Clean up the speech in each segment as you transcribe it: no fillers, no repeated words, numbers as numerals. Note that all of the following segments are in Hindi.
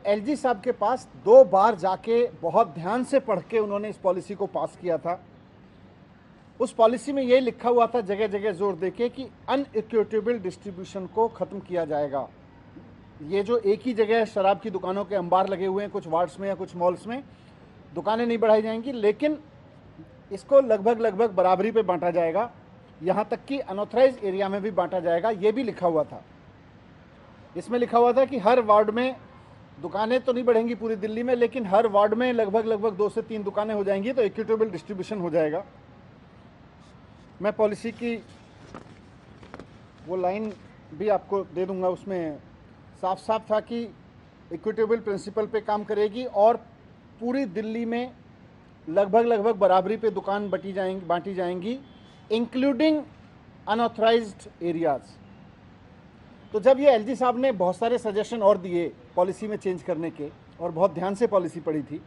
एलजी साहब के पास 2 बार जाके बहुत ध्यान से पढ़ के उन्होंने इस पॉलिसी को पास किया था। उस पॉलिसी में ये लिखा हुआ था जगह जगह जोर देके कि अनइक्विटेबल डिस्ट्रीब्यूशन को ख़त्म किया जाएगा। ये जो एक ही जगह शराब की दुकानों के अंबार लगे हुए हैं कुछ वार्ड्स में या कुछ मॉल्स में, दुकानें नहीं बढ़ाई जाएंगी, लेकिन इसको लगभग लगभग बराबरी पे बांटा जाएगा, यहाँ तक कि अनऑथराइज एरिया में भी बांटा जाएगा, ये भी लिखा हुआ था। इसमें लिखा हुआ था कि हर वार्ड में दुकानें तो नहीं बढ़ेंगी पूरी दिल्ली में, लेकिन हर वार्ड में लगभग लगभग 2 से 3 दुकानें हो जाएंगी, तो इक्विटेबल डिस्ट्रीब्यूशन हो जाएगा। मैं पॉलिसी की वो लाइन भी आपको दे दूंगा, उसमें साफ साफ था कि इक्विटेबल प्रिंसिपल पे काम करेगी और पूरी दिल्ली में लगभग लगभग बराबरी पे दुकान बांटी जाएंगी, इंक्लूडिंग अनऑथराइज्ड एरियाज़। तो जब ये एलजी साहब ने बहुत सारे सजेशन और दिए पॉलिसी में चेंज करने के, और बहुत ध्यान से पॉलिसी पढ़ी थी,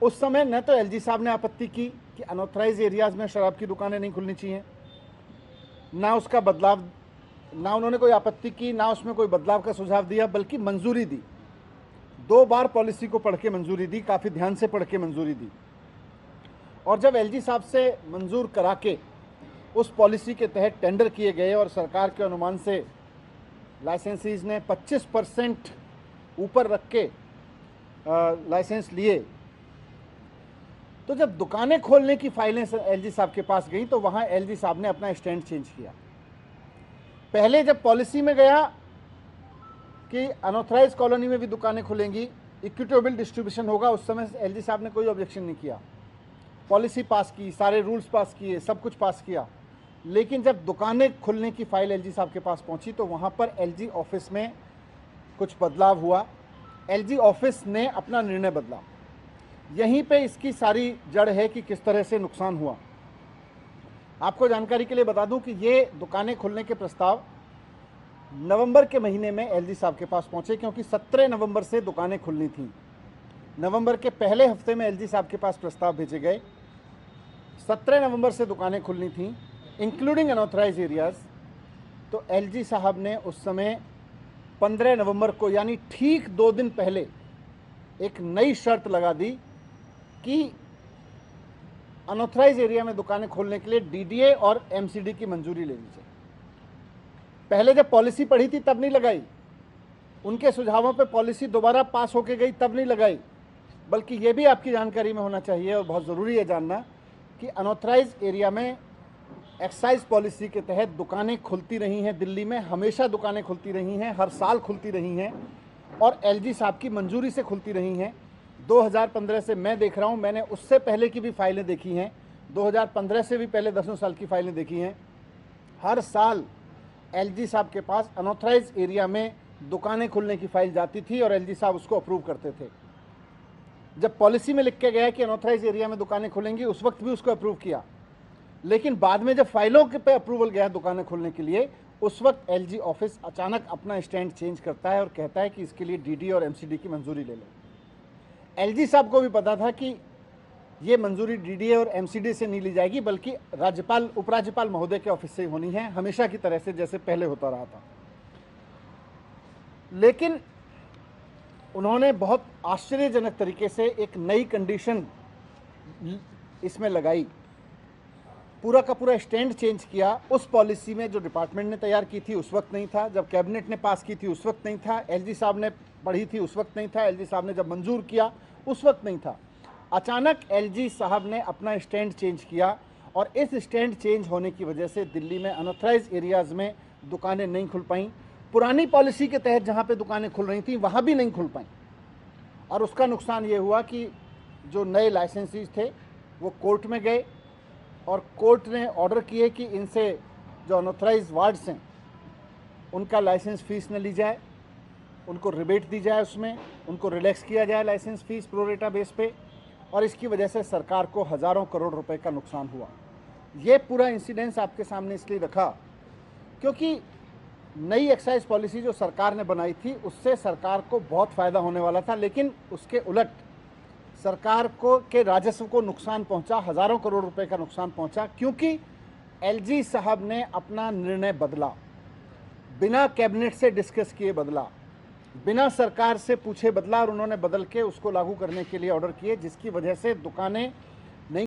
उस समय न तो एलजी साहब ने आपत्ति की कि अनऑथराइज एरियाज़ में शराब की दुकानें नहीं खुलनी चाहिए, ना उसका बदलाव, ना उन्होंने कोई आपत्ति की, ना उसमें कोई बदलाव का सुझाव दिया, बल्कि मंजूरी दी। 2 बार पॉलिसी को पढ़ के मंजूरी दी, काफ़ी ध्यान से पढ़ के मंजूरी दी। और जब एलजी साहब से मंजूर करा के उस पॉलिसी के तहत टेंडर किए गए और सरकार के अनुमान से लाइसेंसीज ने 25% ऊपर रख के लाइसेंस लिए, तो जब दुकानें खोलने की फाइलें एलजी साहब के पास गई तो वहाँ एलजी साहब ने अपना स्टैंड चेंज किया। पहले जब पॉलिसी में गया कि अनऑथराइज कॉलोनी में भी दुकानें खुलेंगी, इक्विटेबल डिस्ट्रीब्यूशन होगा, उस समय एलजी साहब ने कोई ऑब्जेक्शन नहीं किया, पॉलिसी पास की, सारे रूल्स पास किए, सब कुछ पास किया। लेकिन जब दुकानें खुलने की फाइल एलजी साहब के पास पहुंची तो वहां पर एलजी ऑफिस में कुछ बदलाव हुआ, एलजी ऑफिस ने अपना निर्णय बदला। यहीं पे इसकी सारी जड़ है कि किस तरह से नुकसान हुआ। आपको जानकारी के लिए बता दूं कि ये दुकानें खुलने के प्रस्ताव नवंबर के महीने में एलजी साहब के पास पहुंचे, क्योंकि 17 नवंबर से दुकानें खुलनी थीं। नवंबर के पहले हफ्ते में एलजी साहब के पास प्रस्ताव भेजे गए, 17 नवंबर से दुकानें खुलनी थीं, इंक्लूडिंग अनऑथराइज एरियाज़। तो एलजी साहब ने उस समय 15 नवंबर को, यानी ठीक 2 दिन पहले, एक नई शर्त लगा दी कि अनऑथराइज एरिया में दुकानें खोलने के लिए डीडीए और एमसीडी की मंजूरी लेनी चाहिए। पहले जब पॉलिसी पढ़ी थी तब नहीं लगाई, उनके सुझावों पे पॉलिसी दोबारा पास होके गई तब नहीं लगाई, बल्कि ये भी आपकी जानकारी में होना चाहिए और बहुत ज़रूरी है जानना कि अनऑथराइज एरिया में एक्साइज पॉलिसी के तहत दुकानें खुलती रही हैं दिल्ली में, हमेशा दुकानें खुलती रही हैं, हर साल खुलती रही हैं और एलजी साहब की मंजूरी से खुलती रही हैं। 2015 से मैं देख रहा हूं, मैंने उससे पहले की भी फाइलें देखी हैं, 2015 से भी पहले 10 साल की फाइलें देखी हैं। हर साल एलजी साहब के पास अनऑथराइज एरिया में दुकानें खुलने की फाइल जाती थी और एलजी साहब उसको अप्रूव करते थे। जब पॉलिसी में लिख के गया कि अनऑथराइज एरिया में दुकानें खुलेंगी, उस वक्त भी उसको अप्रूव किया, लेकिन बाद में जब फाइलों के पे अप्रूवल गया दुकानें खोलने के लिए, उस वक्त एलजी ऑफिस अचानक अपना स्टैंड चेंज करता है और कहता है कि इसके लिए डीडी और एमसीडी की मंजूरी ले लो। एलजी साहब को भी पता था कि ये मंजूरी डीडीए और एमसीडी से नहीं ली जाएगी, बल्कि राज्यपाल उपराज्यपाल महोदय के ऑफिस से होनी है, हमेशा की तरह से जैसे पहले होता रहा था। लेकिन उन्होंने बहुत आश्चर्यजनक तरीके से एक नई कंडीशन इसमें लगाई, पूरा का पूरा स्टैंड चेंज किया। उस पॉलिसी में जो डिपार्टमेंट ने तैयार की थी उस वक्त नहीं था, जब कैबिनेट ने पास की थी उस वक्त नहीं था, एलजी साहब ने पढ़ी थी उस वक्त नहीं था, एलजी साहब ने जब मंजूर किया उस वक्त नहीं था। अचानक एलजी साहब ने अपना स्टैंड चेंज किया और इस स्टैंड चेंज होने की वजह से दिल्ली में अनऑथराइज एरियाज़ में दुकानें नहीं खुल पाईं। पुरानी पॉलिसी के तहत जहाँ पे दुकानें खुल रही थी वहाँ भी नहीं खुल पाईं और उसका नुकसान ये हुआ कि जो नए लाइसेंसीज थे वो कोर्ट में गए और कोर्ट ने ऑर्डर किए कि इनसे जो अनऑथराइज वार्ड्स हैं उनका लाइसेंस फ़ीस न ली जाए, उनको रिबेट दी जाए, उसमें उनको रिलैक्स किया जाए लाइसेंस फ़ीस प्रोरेटा बेस पे, और इसकी वजह से सरकार को हज़ारों करोड़ रुपए का नुकसान हुआ। ये पूरा इंसिडेंस आपके सामने इसलिए रखा क्योंकि नई एक्साइज पॉलिसी जो सरकार ने बनाई थी उससे सरकार को बहुत फ़ायदा होने वाला था, लेकिन उसके उलट सरकार को के राजस्व को नुकसान पहुंचा, हज़ारों करोड़ रुपए का नुकसान पहुंचा, क्योंकि एलजी साहब ने अपना निर्णय बदला, बिना कैबिनेट से डिस्कस किए बदला। बिना सरकार से पूछे बदला और उन्होंने बदल के उसको लागू करने के लिए ऑर्डर किए, जिसकी वजह से दुकानें